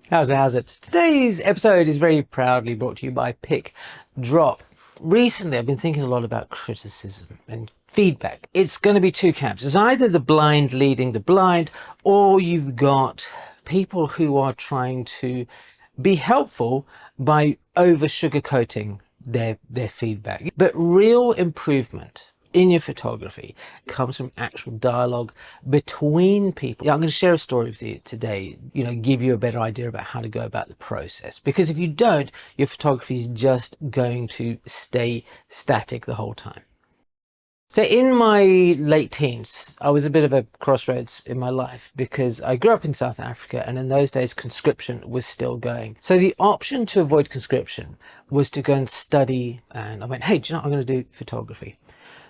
How's it? Today's episode is very proudly brought to you by Pick Drop. Recently, I've been thinking a lot about criticism and feedback. It's going to be two camps. It's either the blind leading the blind, or you've got people who are trying to be helpful by over sugarcoating their feedback. But real improvement in your photography comes from actual dialogue between people. I'm going to share a story with you today, give you a better idea about how to go about the process. Because if you don't, your photography is just going to stay static the whole time. So in my late teens, I was a bit of a crossroads in my life because I grew up in South Africa, and in those days conscription was still going. So the option to avoid conscription was to go and study, and I went, hey, do you know what? I'm going to do photography.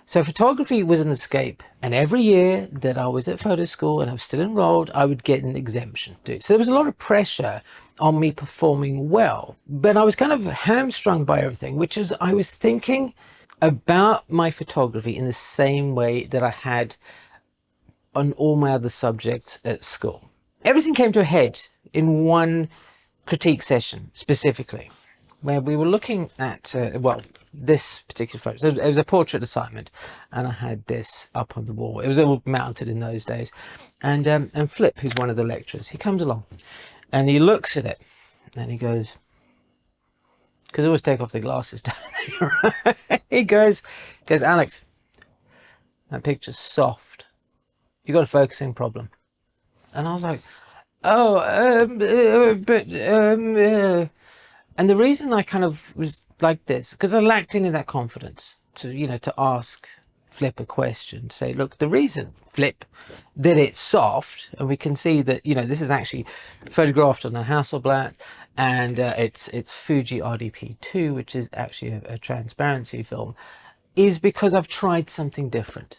So photography was an escape, and every year that I was at photo school and I was still enrolled, I would get an exemption to do it. So there was a lot of pressure on me performing well, but I was kind of hamstrung by everything, which is I was thinking about my photography in the same way that I had on all my other subjects at school. Everything came to a head in one critique session specifically, where we were looking at, this particular photo. So it was a portrait assignment, and I had this up on the wall. It was all mounted in those days. And Flip, who's one of the lecturers, he comes along and he looks at it and he goes, because I always take off the glasses down there, right? He goes, Alex, that picture's soft. You got a focusing problem. And I was like, and the reason I kind of was like this, because I lacked any of that confidence to ask Flip a question, say, look, the reason, Flip, that it's soft, and we can see that, this is actually photographed on a Hasselblad, and it's Fuji RDP2, which is actually a transparency film, is because I've tried something different.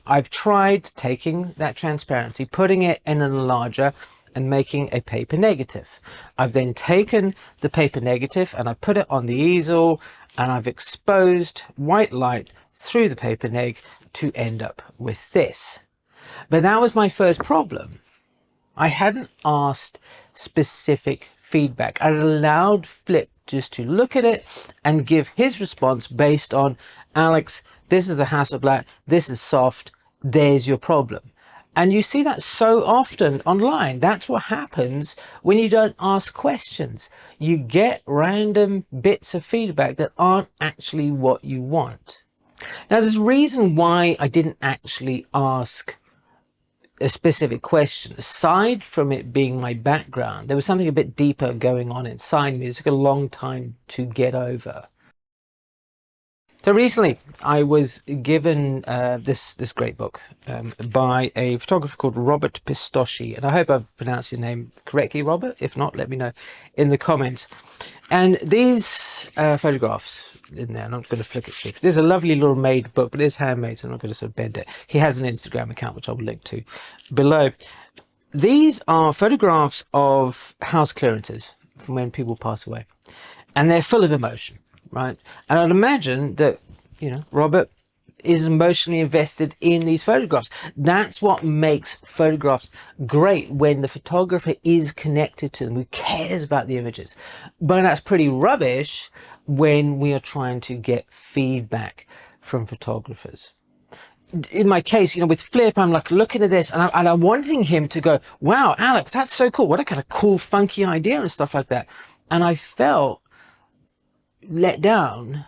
I've tried taking that transparency, putting it in a larger, and making a paper negative. I've then taken the paper negative and I put it on the easel, and I've exposed white light through the paper neg to end up with this. But that was my first problem. I hadn't asked specific feedback. I'd allowed Flip just to look at it and give his response based on, Alex, this is a Hasselblad, this is soft, there's your problem. And you see that so often online. That's what happens when you don't ask questions. You get random bits of feedback that aren't actually what you want. Now, there's a reason why I didn't actually ask a specific question. Aside from it being my background, there was something a bit deeper going on inside me. It took a long time to get over. So recently, I was given this great book by a photographer called Robert Pistoschi, and I hope I've pronounced your name correctly, Robert. If not, let me know in the comments. And these photographs in there, and I'm going to flick it through because there's a lovely little made book, but it is handmade, so I'm not going to sort of bend it. He has an Instagram account, which I will link to below. These are photographs of house clearances from when people pass away, and they're full of emotion. Right. And I'd imagine that, Robert is emotionally invested in these photographs. That's what makes photographs great, when the photographer is connected to them, who cares about the images. But that's pretty rubbish when we are trying to get feedback from photographers. In my case, with Flip, I'm like looking at this and I'm wanting him to go, wow, Alex, that's so cool. What a kind of cool, funky idea and stuff like that. And I felt let down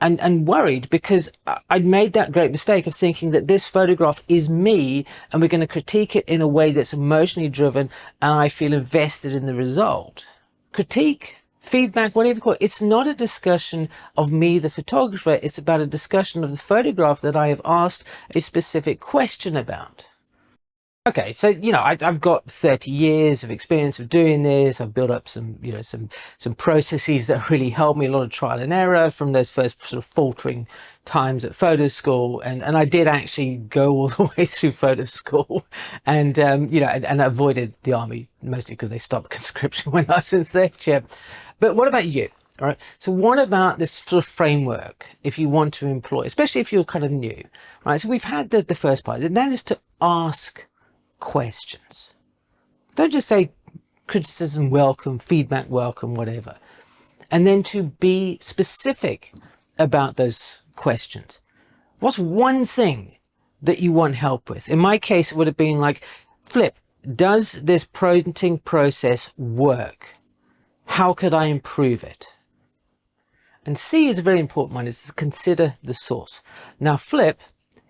and worried because I'd made that great mistake of thinking that this photograph is me and we're going to critique it in a way that's emotionally driven and I feel invested in the result. Critique, feedback, whatever you call it, it's not a discussion of me, the photographer. It's about a discussion of the photograph that I have asked a specific question about. Okay, so I've got 30 years of experience of doing this. I've built up some some processes that really helped me. A lot of trial and error from those first sort of faltering times at photo school, and I did actually go all the way through photo school, and and avoided the army mostly because they stopped conscription when I was in third year. But what about you? All right. So what about this sort of framework if you want to employ, especially if you're kind of new, right? So we've had the first part, and that is to ask questions. Don't just say criticism welcome, feedback welcome, whatever. And then to be specific about those questions. What's one thing that you want help with? In my case, it would have been like, Flip, does this printing process work? How could I improve it? And C is a very important one, is to consider the source. Now, Flip,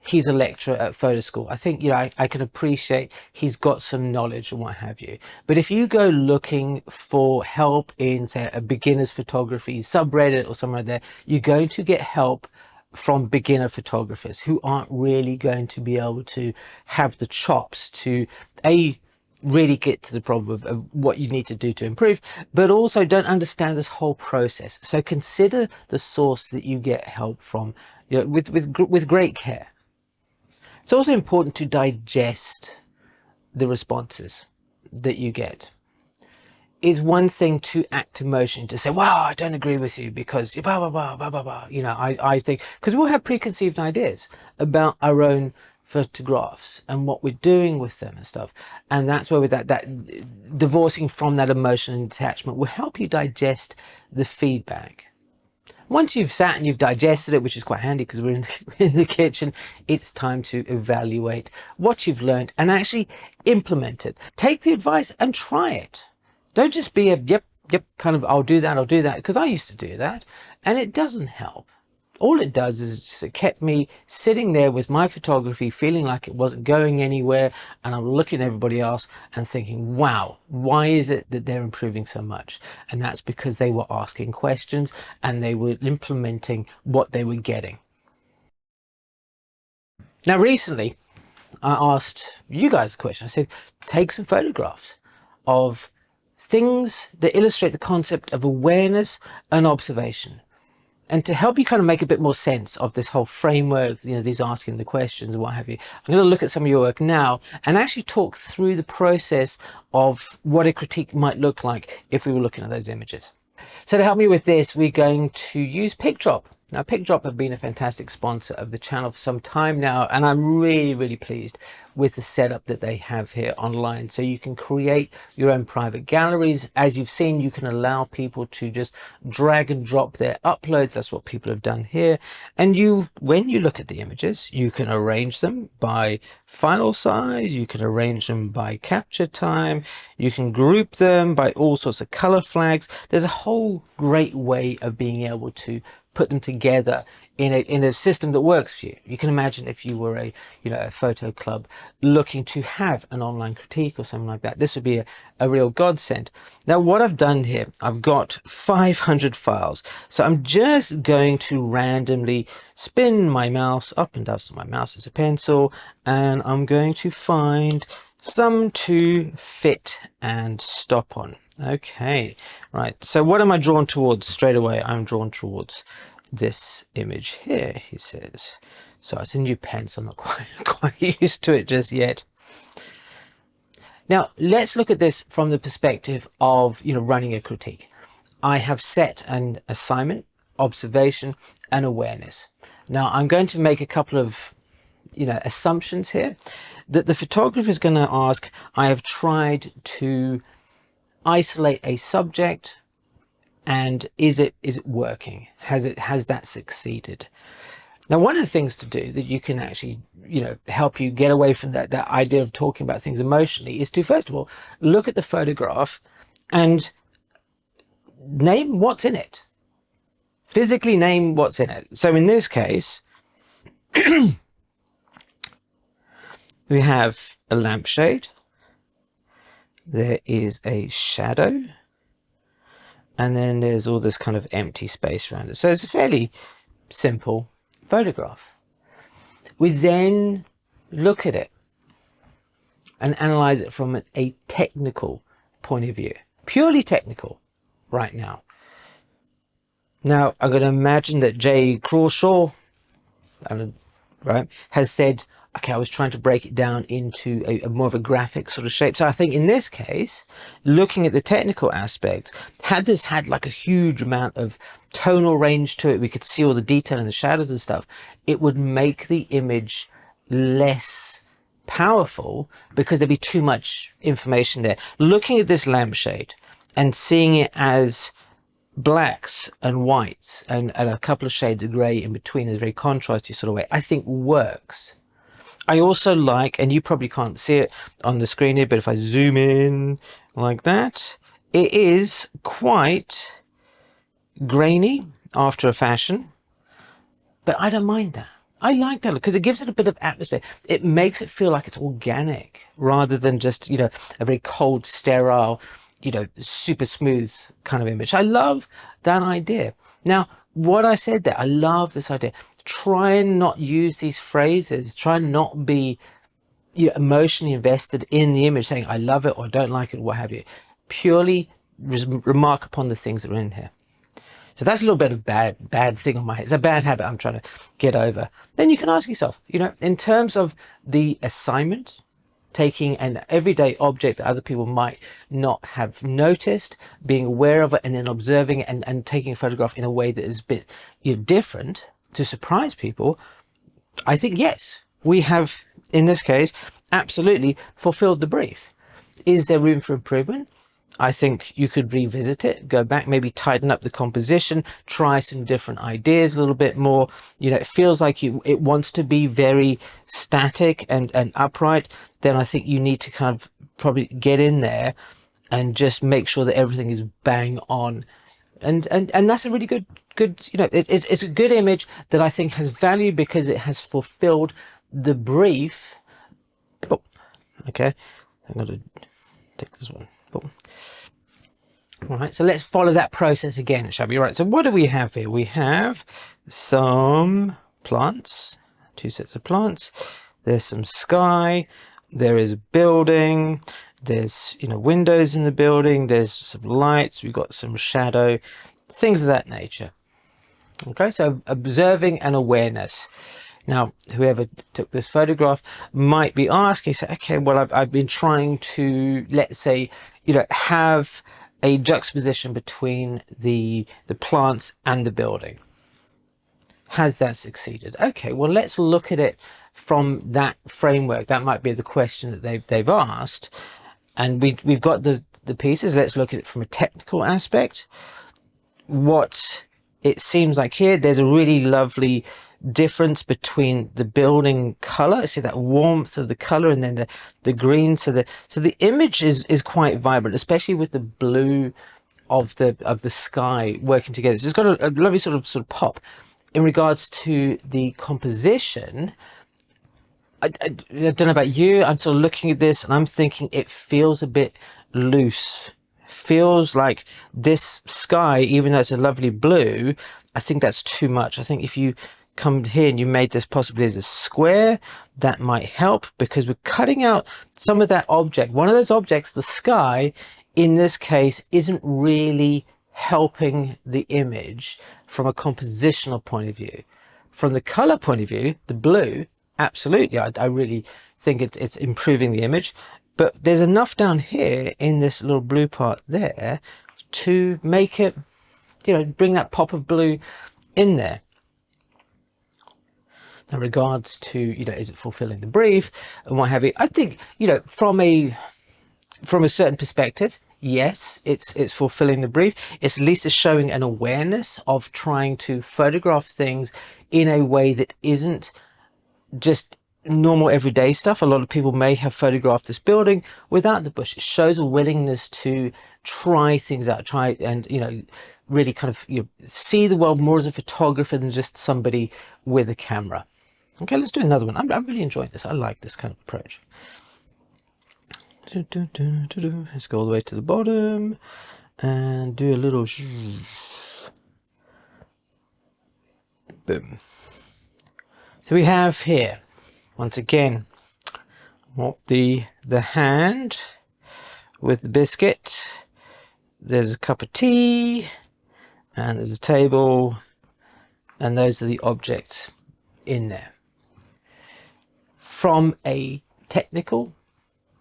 he's a lecturer at photo school. I think, I can appreciate he's got some knowledge and what have you. But if you go looking for help in, say, a beginner's photography subreddit or somewhere there, you're going to get help from beginner photographers who aren't really going to be able to have the chops to really get to the problem of what you need to do to improve, but also don't understand this whole process. So consider the source that you get help from, with great care. It's also important to digest the responses that you get. It's one thing to act emotion, to say, wow, I don't agree with you because blah, blah, blah, blah, blah, blah. I think, because we all have preconceived ideas about our own photographs and what we're doing with them and stuff. And that's where with that divorcing from that emotional attachment will help you digest the feedback. Once you've sat and you've digested it, which is quite handy because we're in the kitchen, it's time to evaluate what you've learned and actually implement it. Take the advice and try it. Don't just be yep, kind of, I'll do that, because I used to do that, and it doesn't help. All it does is just it kept me sitting there with my photography, feeling like it wasn't going anywhere, and I'm looking at everybody else and thinking, wow, why is it that they're improving so much? And that's because they were asking questions and they were implementing what they were getting. Now, recently, I asked you guys a question. I said, take some photographs of things that illustrate the concept of awareness and observation. And to help you kind of make a bit more sense of this whole framework, these asking the questions and what have you, I'm going to look at some of your work now and actually talk through the process of what a critique might look like if we were looking at those images. So to help me with this, we're going to use PicDrop. Now, PicDrop have been a fantastic sponsor of the channel for some time now, and I'm really, really pleased with the setup that they have here online. So you can create your own private galleries. As you've seen, you can allow people to just drag and drop their uploads. That's what people have done here. And when you look at the images, you can arrange them by file size, you can arrange them by capture time, you can group them by all sorts of color flags. There's a whole great way of being able to put them together in a system that works for you. You can imagine if you were a photo club looking to have an online critique or something like that, this would be a real godsend. Now, what I've done here, I've got 500 files. So I'm just going to randomly spin my mouse up and down. So my mouse is a pencil, and I'm going to find some to fit and stop on. Okay, right. So what am I drawn towards straight away? I'm drawn towards this image here, he says. So it's a new pen, so I'm not quite used to it just yet. Now, let's look at this from the perspective of, running a critique. I have set an assignment, observation, and awareness. Now, I'm going to make a couple of, assumptions here that the photographer is going to ask. I have tried to isolate a subject, and is it working? Has that succeeded? Now, one of the things to do that you can actually help you get away from that idea of talking about things emotionally is to, first of all, look at the photograph and name what's in it. Physically name what's in it. So in this case, we have a lampshade. There is a shadow, and then there's all this kind of empty space around it. So it's a fairly simple photograph. We then look at it and analyze it from a technical point of view, purely technical right now. Now, I'm going to imagine that Jay Crawshaw, right, has said, okay, I was trying to break it down into a more of a graphic sort of shape. So I think in this case, looking at the technical aspects, had this had like a huge amount of tonal range to it, we could see all the detail in the shadows and stuff, it would make the image less powerful because there'd be too much information there. Looking at this lampshade and seeing it as blacks and whites and a couple of shades of grey in between is a very contrasty sort of way, I think works. I also like, and you probably can't see it on the screen here, but if I zoom in like that, it is quite grainy after a fashion, but I don't mind that. I like that because it gives it a bit of atmosphere. It makes it feel like it's organic rather than just, you know, a very cold, sterile, you know, super smooth kind of image. I love that idea. Now, what I said there, I love this idea. Try and not use these phrases. Try and not be, you know, emotionally invested in the image, saying I love it or don't like it, or what have you. Purely remark upon the things that are in here. So that's a little bit of bad thing on my head. It's a bad habit I'm trying to get over. Then you can ask yourself, you know, in terms of the assignment, taking an everyday object that other people might not have noticed, being aware of it, and then observing it and taking a photograph in a way that is a bit, you know, different to surprise people. I think, yes, we have, in this case, absolutely fulfilled the brief. Is there room for improvement? I think you could revisit it, go back, maybe tighten up the composition, try some different ideas a little bit more. You know, it feels like it wants to be very static and upright. Then I think you need to kind of probably get in there and just make sure that everything is bang on. And that's a really good, you know, it's a good image that I think has value because it has fulfilled the brief. Oh, okay, I'm going to take this one. Boom. All right, so let's follow that process again, shall we? All right, so what do we have here? We have some plants, 2 sets of plants. There's some sky. There is a building. There's, you know, windows in the building. There's some lights. We've got some shadow, things of that nature. Okay, so observing and awareness. Now, whoever took this photograph might be asking, say, okay, well, I've been trying to, let's say, you know, have a juxtaposition between the plants and the building. Has that succeeded? Okay, well, let's look at it from that framework. That might be the question that they've asked. And we've got the pieces. Let's look at it from a technical aspect. What it seems like here, there's a really lovely difference between the building color. See that warmth of the color, and then the green. So the image is quite vibrant, especially with the blue of the sky working together. So it's got a lovely sort of pop. In regards to the composition, I don't know about you, I'm sort of looking at this and I'm thinking it feels a bit loose. Feels like this sky, even though it's a lovely blue, I think that's too much. I think if you come here and you made this possibly as a square, that might help, because we're cutting out some of that object. One of those objects, the sky, in this case, isn't really helping the image from a compositional point of view. From the color point of view, the blue, absolutely, I really think it's improving the image. But there's enough down here in this little blue part there to make it, you know, bring that pop of blue in there. In regards to, you know, is it fulfilling the brief and what have you, I think, you know, from a certain perspective, yes, it's fulfilling the brief. It's at least showing an awareness of trying to photograph things in a way that isn't just normal everyday stuff. A lot of people may have photographed this building without the bush. It shows a willingness to try things out, try and, you know, really kind of, you know, see the world more as a photographer than just somebody with a camera. Okay, let's do another one. I'm really enjoying this. I like this kind of approach. Let's go all the way to the bottom and do a little boom. So we have here, once again, the hand with the biscuit. There's a cup of tea and there's a table, and those are the objects in there. From a technical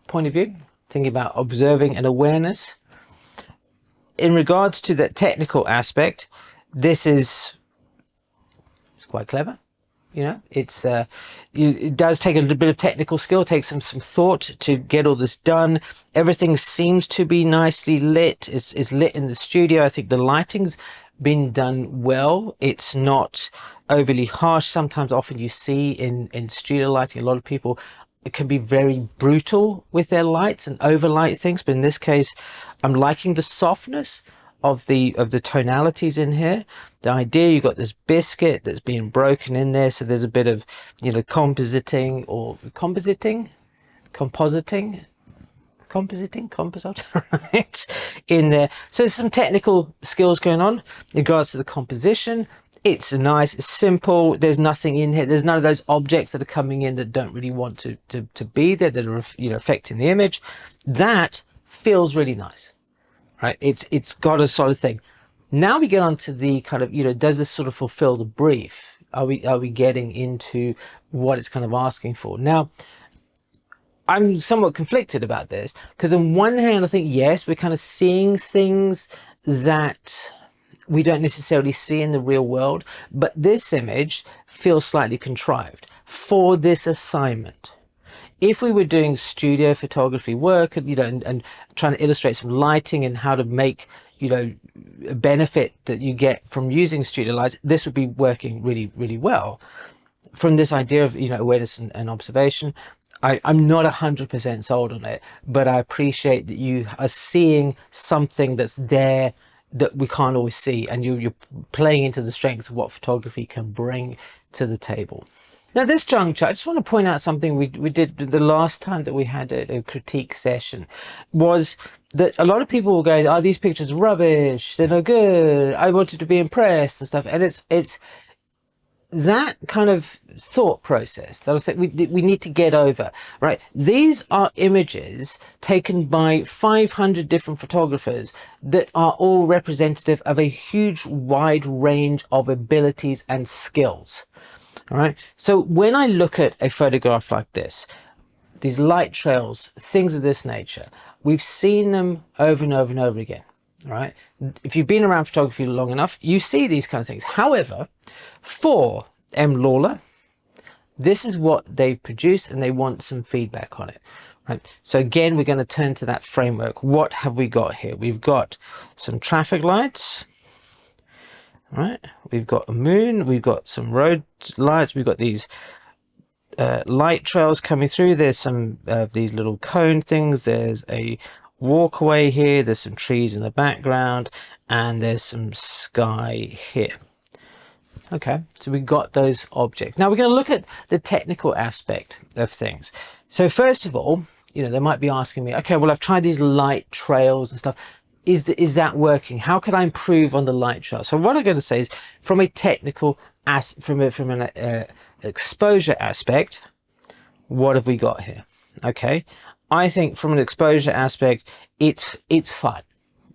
point of view, thinking about observing and awareness, in regards to that technical aspect, this is quite clever. You know, it's it does take a little bit of technical skill, takes some thought to get all this done. Everything seems to be nicely lit. It's lit in the studio. I think the lighting's been done well. It's not overly harsh. Sometimes, often you see in studio lighting, a lot of people, it can be very brutal with their lights and overlight things. But in this case, I'm liking the softness of the tonalities in here. The idea, you've got this biscuit that's being broken in there, so there's a bit of, you know, compositing, right, in there. So there's some technical skills going on in regards to the composition. It's nice, it's simple, there's nothing in here, there's none of those objects that are coming in that don't really want to be there, that are, you know, affecting the image. That feels really nice. Right, it's got a solid thing. Now we get on to the kind of, you know, does this sort of fulfill the brief? Are we getting into what it's kind of asking for? Now, I'm somewhat conflicted about this, because on one hand, I think, yes, we're kind of seeing things that we don't necessarily see in the real world, but this image feels slightly contrived for this assignment. If we were doing studio photography work, and, you know, and trying to illustrate some lighting and how to make, you know, a benefit that you get from using studio lights, this would be working really, really well. From this idea of, you know, awareness and observation, I'm not 100% sold on it, but I appreciate that you are seeing something that's there that we can't always see, and you're playing into the strengths of what photography can bring to the table. Now, this juncture, I just want to point out something we did the last time that we had a critique session, was that a lot of people were going, "Oh, these pictures are rubbish, they're no good, I wanted to be impressed," and stuff. And it's that kind of thought process that I think we need to get over, right? These are images taken by 500 different photographers that are all representative of a huge, wide range of abilities and skills. All right. So when I look at a photograph like this, these light trails, things of this nature, we've seen them over and over and over again. All right. If you've been around photography long enough, you see these kind of things. However, for M. Lawler, this is what they've produced, and they want some feedback on it. Right. So again, we're going to turn to that framework. What have we got here? We've got some traffic lights. Right, we've got a moon, we've got some road lights, we've got these light trails coming through. There's some of these little cone things, there's a walkway here, there's some trees in the background, and there's some sky here. Okay, so we've got those objects. Now we're going to look at the technical aspect of things. So first of all, you know, they might be asking me, okay, well, I've tried these light trails and stuff. Is that working? How can I improve on the light trail? So what I'm going to say is, from a technical from an exposure aspect, what have we got here? Okay, I think from an exposure aspect, it's fine.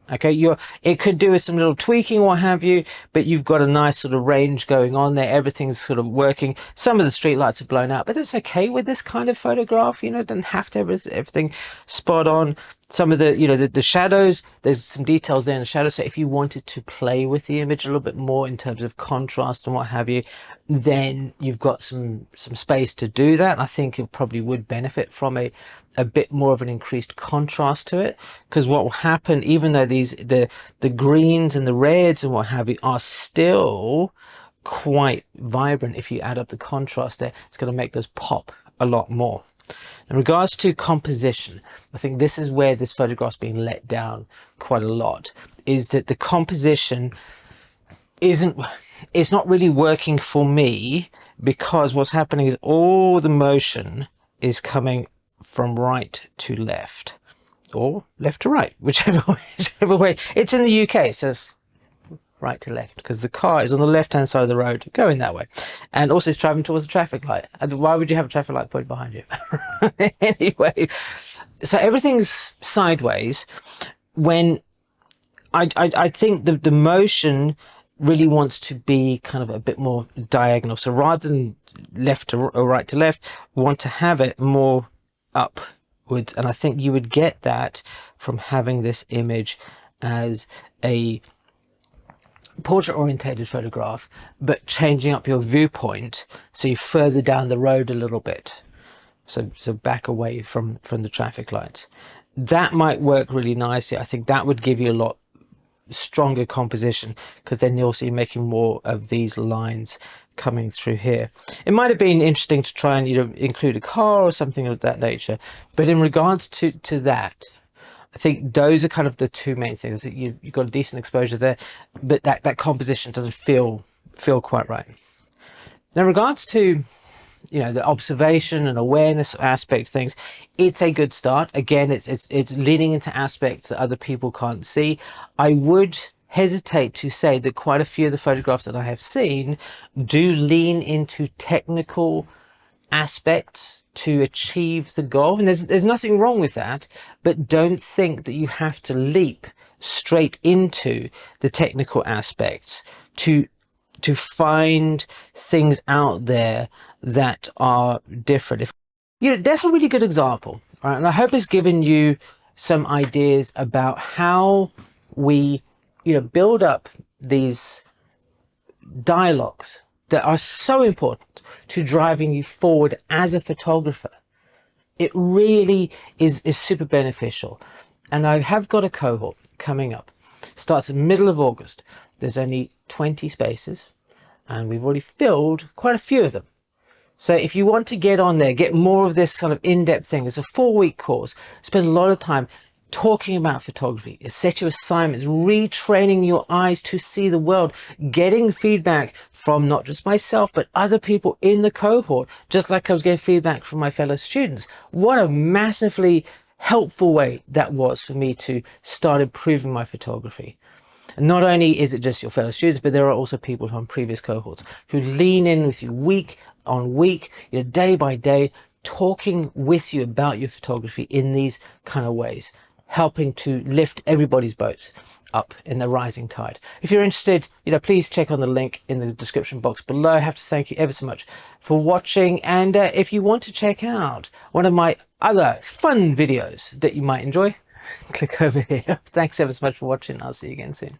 Okay, it could do with some little tweaking, what have you, but you've got a nice sort of range going on there. Everything's sort of working. Some of the street lights are blown out, but that's okay with this kind of photograph. You know, it doesn't have to have everything spot on. Some of the, you know, the shadows, there's some details there in the shadows. So if you wanted to play with the image a little bit more in terms of contrast and what have you, then you've got some space to do that. I think it probably would benefit from a bit more of an increased contrast to it, because what will happen, even though the greens and the reds and what have you are still quite vibrant, if you add up the contrast there, it's going to make those pop a lot more. In regards to composition, I think this is where this photograph's being let down quite a lot, is that the composition it's not really working for me, because what's happening is all the motion is coming from right to left, or left to right, whichever way. It's in the UK, so it's right to left, because the car is on the left hand side of the road going that way, and also it's driving towards the traffic light. And why would you have a traffic light pointing behind you? Anyway, so everything's sideways. When I think the motion really wants to be kind of a bit more diagonal. So rather than left to or right to left, we want to have it more upwards, and I think you would get that from having this image as a portrait orientated photograph, but changing up your viewpoint so you're further down the road a little bit, so back away from the traffic lights. That might work really nicely. I think that would give you a lot stronger composition, because then you're also making more of these lines coming through here. It might have been interesting to try and include a car or something of that nature, but in regards to that, I think those are kind of the two main things. That you've got a decent exposure there, but that composition doesn't feel quite right. Now, in regards to the observation and awareness aspect things, it's a good start. Again, it's leaning into aspects that other people can't see. I would hesitate to say that quite a few of the photographs that I have seen do lean into technical aspects to achieve the goal, and there's nothing wrong with that, but don't think that you have to leap straight into the technical aspects to find things out there that are different. That's a really good example, right? And I hope it's given you some ideas about how we build up these dialogues that are so important to driving you forward as a photographer. It really is super beneficial. And I have got a cohort coming up. Starts in the middle of August. There's only 20 spaces, and we've already filled quite a few of them. So if you want to get on there, get more of this kind of in-depth thing, it's a 4-week course. Spend a lot of time talking about photography, set your assignments, retraining your eyes to see the world, getting feedback from not just myself, but other people in the cohort, just like I was getting feedback from my fellow students. What a massively helpful way that was for me to start improving my photography. And not only is it just your fellow students, but there are also people from previous cohorts who lean in with you week on week, day by day, talking with you about your photography in these kind of ways, helping to lift everybody's boats up in the rising tide. If you're interested, please check on the link in the description box below. I have to thank you ever so much for watching. And if you want to check out one of my other fun videos that you might enjoy, click over here. Thanks ever so much for watching. I'll see you again soon.